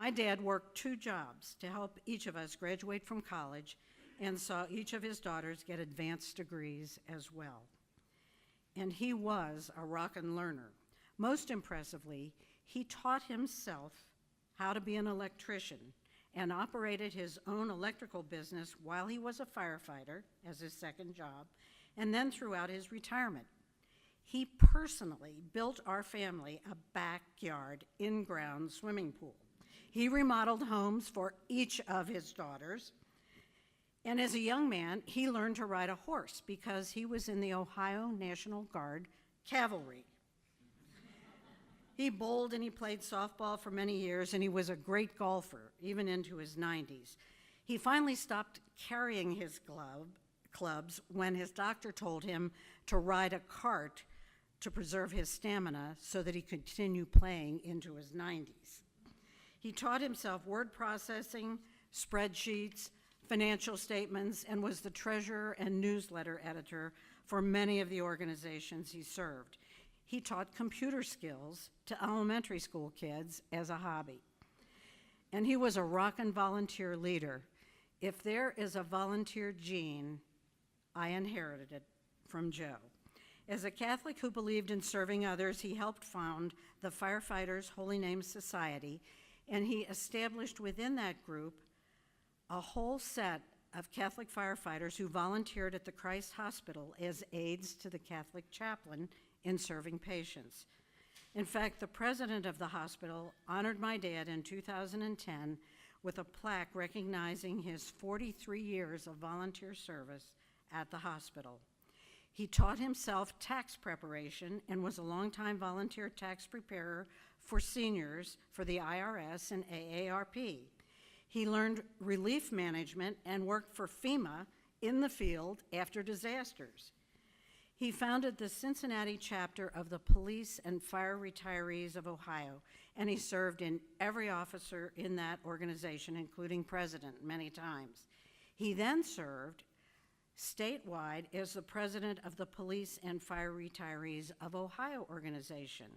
My dad worked 2 jobs to help each of us graduate from college and saw each of his daughters get advanced degrees as well. And he was a rockin' learner. Most impressively, he taught himself how to be an electrician and operated his own electrical business while he was a firefighter as his second job, and then throughout his retirement. He personally built our family a backyard in-ground swimming pool. He remodeled homes for each of his daughters. And as a young man, he learned to ride a horse because he was in the Ohio National Guard Cavalry. He bowled and he played softball for many years, and he was a great golfer, even into his 90s. He finally stopped carrying his clubs when his doctor told him to ride a cart to preserve his stamina so that he could continue playing into his 90s. He taught himself word processing, spreadsheets, financial statements, and was the treasurer and newsletter editor for many of the organizations he served. He taught computer skills to elementary school kids as a hobby. And he was a rockin' volunteer leader. If there is a volunteer gene, I inherited it from Joe. As a Catholic who believed in serving others, he helped found the Firefighters Holy Name Society, and he established within that group a whole set of Catholic firefighters who volunteered at the Christ Hospital as aides to the Catholic chaplain in serving patients. In fact, the president of the hospital honored my dad in 2010 with a plaque recognizing his 43 years of volunteer service at the hospital. He taught himself tax preparation and was a longtime volunteer tax preparer for seniors for the IRS and AARP. He learned relief management and worked for FEMA in the field after disasters. He founded the Cincinnati chapter of the Police and Fire Retirees of Ohio, and he served in every officer in that organization, including president, many times. He then served statewide as the president of the Police and Fire Retirees of Ohio organization.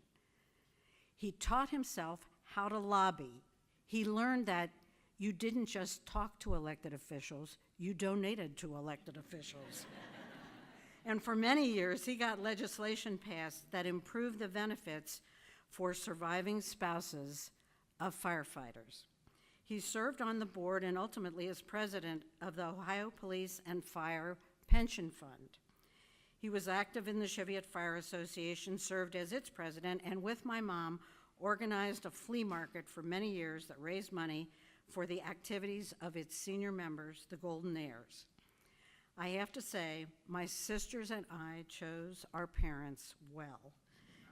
He taught himself how to lobby. He learned that you didn't just talk to elected officials, you donated to elected officials. And for many years, he got legislation passed that improved the benefits for surviving spouses of firefighters. He served on the board and ultimately as president of the Ohio Police and Fire Pension Fund. He was active in the Cheviot Fire Association, served as its president, and with my mom, organized a flea market for many years that raised money for the activities of its senior members, the Golden Heirs. I have to say, my sisters and I chose our parents well.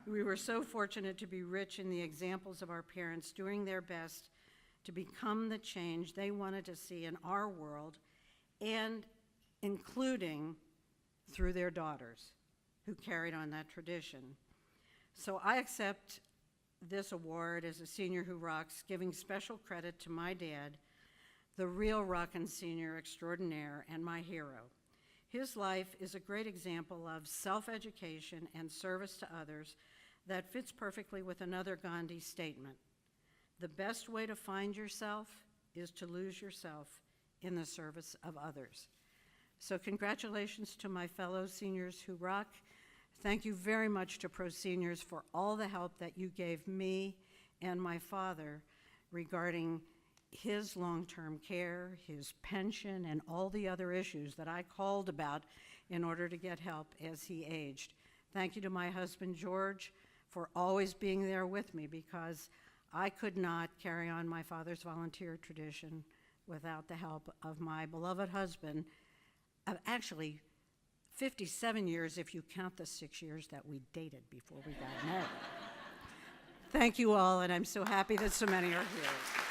We were so fortunate to be rich in the examples of our parents doing their best to become the change they wanted to see in our world, and including through their daughters who carried on that tradition. So I accept this award as a senior who rocks, giving special credit to my dad, the real rockin' senior extraordinaire and my hero. His life is a great example of self-education and service to others that fits perfectly with another Gandhi statement. The best way to find yourself is to lose yourself in the service of others. So congratulations to my fellow seniors who rock. Thank you very much to Pro Seniors for all the help that you gave me and my father regarding his long-term care, his pension, and all the other issues that I called about in order to get help as he aged. Thank you to my husband, George, for always being there with me, because I could not carry on my father's volunteer tradition without the help of my beloved husband, of actually 57 years if you count the 6 years that we dated before we got married. Thank you all, and I'm so happy that so many are here.